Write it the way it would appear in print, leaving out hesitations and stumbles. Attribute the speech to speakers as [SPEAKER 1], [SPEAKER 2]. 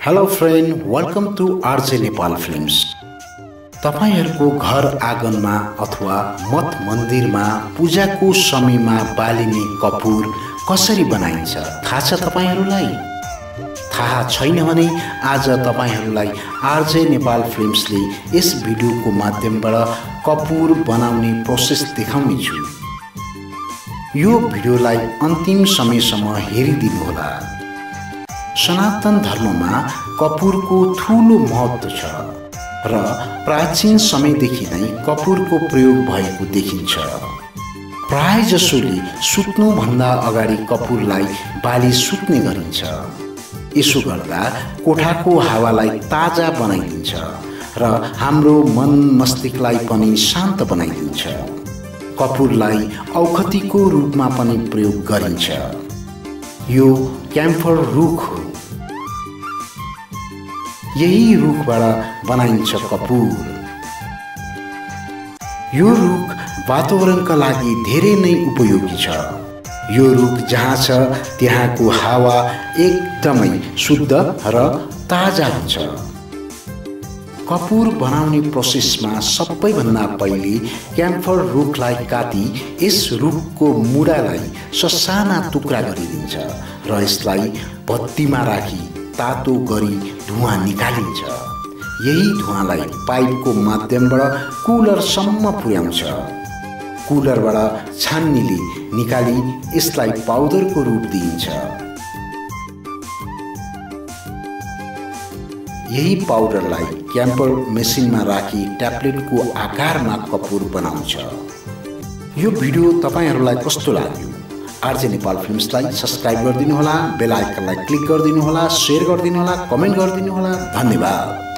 [SPEAKER 1] Hello friend, welcome to RJ Nepal films. तपाईहरुको घर आँगनमा अथवा मठ मन्दिरमा पूजाको समयमा बालिने कपुर कसरी बनाइन्छ थाहा छ तपाईहरुलाई? थाहा छैन भने आज तपाईहरुलाई आरजे नेपाल फिल्म्सले यस भिडियोको माध्यमबाट कपुर बनाउने प्रोसेस देखाउने छु। यो भिडियोलाई अन्तिम समयसम्म हेरिदिनु होला। सनातन धर्ममा कपुरको ठूलो महत्व छ र प्राचीन समयदेखि नै कपुरको प्रयोग भएको देखिन्छ। प्रायजसोले सुत्नुभन्दा अगाडि कपुरलाई बाली सुत्ने गरिन्छ। यसो गर्दा कोठाको हावालाई ताजा बनाइदिन्छ र हाम्रो मन मस्तिष्कलाई पनि शान्त बनाइदिन्छ। कपुरलाई औषधिको रूपमा पनि प्रयोग गरिन्छ। यो क्याम्फर रुख हो। यही रुखबाट बनाइन्छ कपुर। यो रुख वातावरणका लागि धेरै नै उपयोगी छ। यो रुख जहाँ छ त्यहाँको हावा एकदमै शुद्ध र ताजा हुन्छ। कपुर बनाउने प्रोसेसमा सबैभन्दा पहिले क्याम्फर रुखलाई काटी यस रुखको मुढालाई ससाना टुक्रा गरिदिन्छ र यसलाई बत्तीमा राखी तातो गरी धुवाँ निकालिन्छ। यही धुवाँलाई पाइपको माध्यमबाट कुलरसम्म पुर्याउँछ। कुलरबाट छान्नीले निकाली यसलाई पाउडरको रूप दिइन्छ। यही पाउडरलाई क्याम्फर मेसिनमा राखी ट्याब्लेटको आकारमा कपुर बनाउँछ। यो भिडियो तपाईहरुलाई कस्तो लाग्यो? आरजे नेपाल फिल्म्सलाई सब्स्क्राइब गरिदिनु होला, बेल आइकनलाई क्लिक गरिदिनु होला, शेयर गरिदिनु होला, कमेन्ट गरिदिनु होला। धन्यवाद।